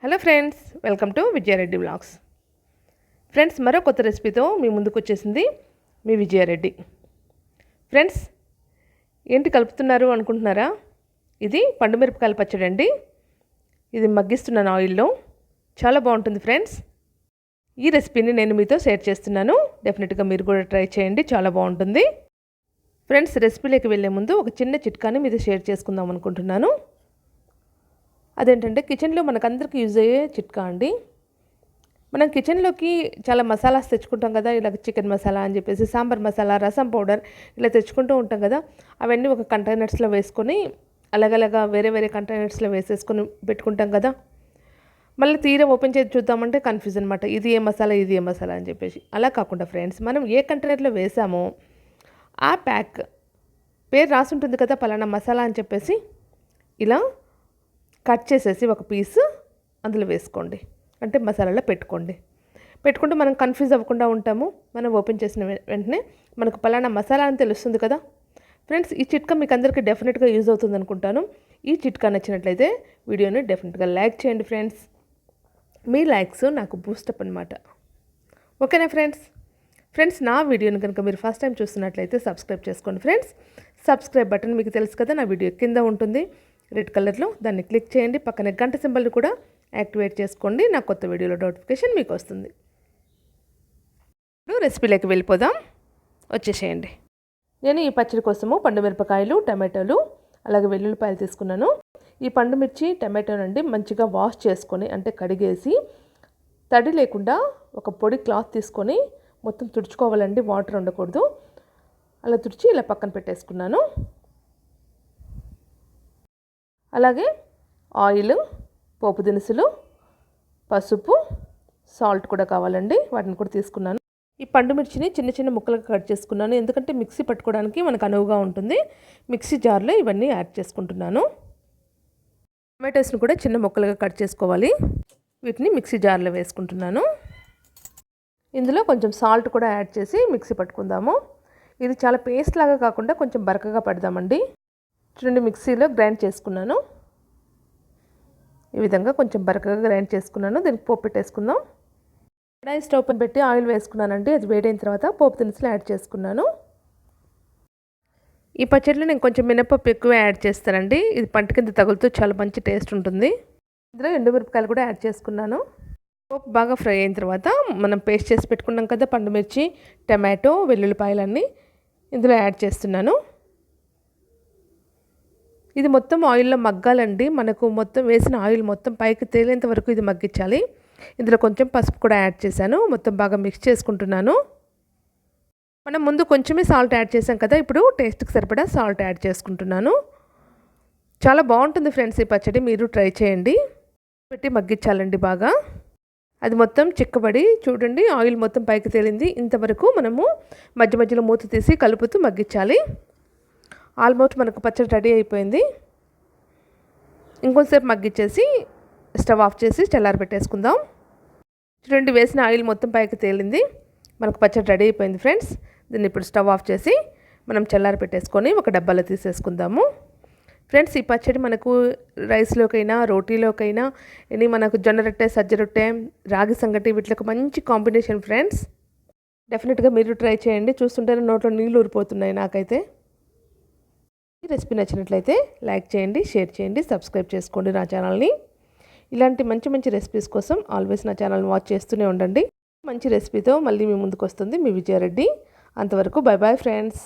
Hello friends, welcome to Vijaya Reddy vlogs. Friends, మరో కొత్త రెసిపీతో మీ ముందుకు వచ్చేసింది మీ విజయారెడ్డి. ఫ్రెండ్స్, ఏంటి కలుపుతున్నారు అనుకుంటున్నారా? ఇది పండుమిరపకాయల పచ్చడి అండి. ఇది మగ్గిస్తున్నాను ఆయిల్లో. చాలా బాగుంటుంది ఫ్రెండ్స్. ఈ రెసిపీని నేను మీతో షేర్ చేస్తున్నాను. డెఫినెట్గా మీరు కూడా ట్రై చేయండి, చాలా బాగుంటుంది. ఫ్రెండ్స్, రెసిపీలోకి వెళ్ళే ముందు ఒక చిన్న చిట్కాని మీతో షేర్ చేసుకుందాం అనుకుంటున్నాను. అదేంటంటే కిచెన్లో మనకందరికీ యూజ్ అయ్యే చిట్కా అండి. మనం కిచెన్లోకి చాలా మసాలాస్ తెచ్చుకుంటాం కదా, ఇలా చికెన్ మసాలా అని చెప్పేసి, సాంబార్ మసాలా, రసం పౌడర్ ఇలా తెచ్చుకుంటూ ఉంటాం కదా. అవన్నీ ఒక కంటైనర్స్లో వేసుకొని అలాగలాగా వేరే వేరే కంటైనర్స్లో వేసేసుకొని పెట్టుకుంటాం కదా. మళ్ళీ తీరా ఓపెన్ చేసి చూద్దామంటే కన్ఫ్యూజ్ అనమాట, ఇది ఏ మసాలా ఇది ఏ మసాలా అని చెప్పేసి. అలా కాకుండా ఫ్రెండ్స్, మనం ఏ కంటైనర్లో వేసామో ఆ ప్యాక్ పేరు రాసి ఉంటుంది కదా, పలానా మసాలా అని చెప్పేసి. ఇలా కట్ చేసేసి ఒక పీస్ అందులో వేసుకోండి, అంటే మసాలాలో పెట్టుకుంటే మనం కన్ఫ్యూజ్ అవ్వకుండా ఉంటాము. మనం ఓపెన్ చేసిన వెంటనే మనకు పలానా మసాలా అని తెలుస్తుంది కదా. ఫ్రెండ్స్, ఈ చిట్కా మీకు అందరికీ డెఫినెట్గా యూజ్ అవుతుంది అనుకుంటాను. ఈ చిట్కా నచ్చినట్లయితే వీడియోని డెఫినెట్గా లైక్ చేయండి ఫ్రెండ్స్. మీ లైక్స్ నాకు బూస్టప్ అనమాట. ఓకేనా ఫ్రెండ్స్, నా వీడియోని కనుక మీరు ఫస్ట్ టైం చూస్తున్నట్లయితే సబ్స్క్రైబ్ చేసుకోండి ఫ్రెండ్స్. సబ్స్క్రైబ్ బటన్ మీకు తెలుసు కదా, నా వీడియో కింద ఉంటుంది రెడ్ కలర్లో, దాన్ని క్లిక్ చేయండి. పక్కన గంట సింబల్ని కూడా యాక్టివేట్ చేసుకోండి. నా కొత్త వీడియోలో నోటిఫికేషన్ మీకు వస్తుంది. ఇప్పుడు రెసిపీలోకి వెళ్ళిపోదాం, వచ్చేసేయండి. నేను ఈ పచ్చడి కోసము పండుమిరపకాయలు, టమాటోలు, అలాగే వెల్లుల్లిపాయలు తీసుకున్నాను. ఈ పండుమిర్చి టమాటోనండి మంచిగా వాష్ చేసుకొని, అంటే కడిగేసి తడి లేకుండా ఒక పొడి క్లాత్ తీసుకొని మొత్తం తుడుచుకోవాలండి, వాటర్ ఉండకూడదు. అలా తుడిచి ఇలా పక్కన పెట్టేసుకున్నాను. అలాగే ఆయిల్, పోపు దినుసులు, పసుపు, సాల్ట్ కూడా కావాలండి, వాటిని కూడా తీసుకున్నాను. ఈ పండుమిర్చిని చిన్న చిన్న ముక్కలుగా కట్ చేసుకున్నాను, ఎందుకంటే మిక్సీ పట్టుకోవడానికి మనకు అనువుగా ఉంటుంది. మిక్సీ జార్లో ఇవన్నీ యాడ్ చేసుకుంటున్నాను. టమాటోస్ని కూడా చిన్న ముక్కలుగా కట్ చేసుకోవాలి, వీటిని మిక్సీ జార్లో వేసుకుంటున్నాను. ఇందులో కొంచెం సాల్ట్ కూడా యాడ్ చేసి మిక్సీ పట్టుకుందాము. ఇది చాలా పేస్ట్ లాగా కాకుండా కొంచెం బరకగా పడదామండి. చూడండి, మిక్సీలో గ్రైండ్ చేసుకున్నాను. ఈ విధంగా కొంచెం బరకగా గ్రైండ్ చేసుకున్నాను. దీనికి పోపు పెట్టేసుకుందాం. కడాయి స్టవ్ పైన పెట్టి ఆయిల్ వేసుకున్నానండి. అది వేడైన తర్వాత పోపు దినుసులు యాడ్ చేసుకున్నాను. ఈ పచ్చడిలో నేను కొంచెం మినపప్పు ఎక్కువ యాడ్ చేస్తానండి. ఇది పంట కింద తగులుతూ చాలా మంచి టేస్ట్ ఉంటుంది. ఇందులో ఎండుమిరపకాయలు కూడా యాడ్ చేసుకున్నాను. పోపు బాగా ఫ్రై అయిన తర్వాత మనం పేస్ట్ చేసి పెట్టుకున్నాం కదా పండుమిర్చి, టమాటో, వెల్లుల్లిపాయలన్నీ ఇందులో యాడ్ చేస్తున్నాను. ఇది మొత్తం ఆయిల్లో మగ్గాలండి. మనకు మొత్తం వేసిన ఆయిల్ మొత్తం పైకి తేలేంత వరకు ఇది మగ్గించాలి. ఇందులో కొంచెం పసుపు కూడా యాడ్ చేశాను. మొత్తం బాగా మిక్స్ చేసుకుంటున్నాను. మనం ముందు కొంచెమే సాల్ట్ యాడ్ చేసాం కదా, ఇప్పుడు టేస్ట్కి సరిపడా సాల్ట్ యాడ్ చేసుకుంటున్నాను. చాలా బాగుంటుంది ఫ్రెండ్స్ ఈ పచ్చడి, మీరు ట్రై చేయండి. పెట్టి మగ్గించాలండి బాగా. అది మొత్తం చిక్కబడి చూడండి, ఆయిల్ మొత్తం పైకి తేలింది. ఇంతవరకు మనము మధ్య మధ్యలో మూత తీసి కలుపుతూ మగ్గించాలి. ఆల్మోస్ట్ మనకు పచ్చడి రెడీ అయిపోయింది. ఇంకొంచెంసేపు మగ్గిచ్చేసి స్టవ్ ఆఫ్ చేసి చల్లారి పెట్టేసుకుందాం. చూడండి, వేసిన ఆయిల్ మొత్తం పైకి తేలింది. మనకు పచ్చడి రెడీ అయిపోయింది ఫ్రెండ్స్. దీన్ని ఇప్పుడు స్టవ్ ఆఫ్ చేసి మనం చల్లారి పెట్టేసుకొని ఒక డబ్బాలో తీసేసుకుందాము. ఫ్రెండ్స్, ఈ పచ్చడి మనకు రైస్లోకైనా, రోటీలోకైనా, ఇది మనకు జొన్న రొట్టె, సజ్జ రొట్టె, రాగి సంగటి వీటికి మంచి కాంబినేషన్ ఫ్రెండ్స్. డెఫినెట్గా మీరు ట్రై చేయండి. చూస్తుంటేనే నోట్లో నీళ్ళు ఊరిపోతున్నాయి నాకైతే. ఈ రెసిపీ నచ్చినట్లయితే లైక్ చేయండి, షేర్ చేయండి, సబ్స్క్రైబ్ చేసుకోండి నా ఛానల్ని. ఇలాంటి మంచి మంచి రెసిపీస్ కోసం ఆల్వేస్ నా ఛానల్ని వాచ్ చేస్తూనే ఉండండి. మంచి రెసిపీతో మళ్ళీ మీ ముందుకు వస్తుంది మీ విజయారెడ్డి. అంతవరకు బై బాయ్ ఫ్రెండ్స్.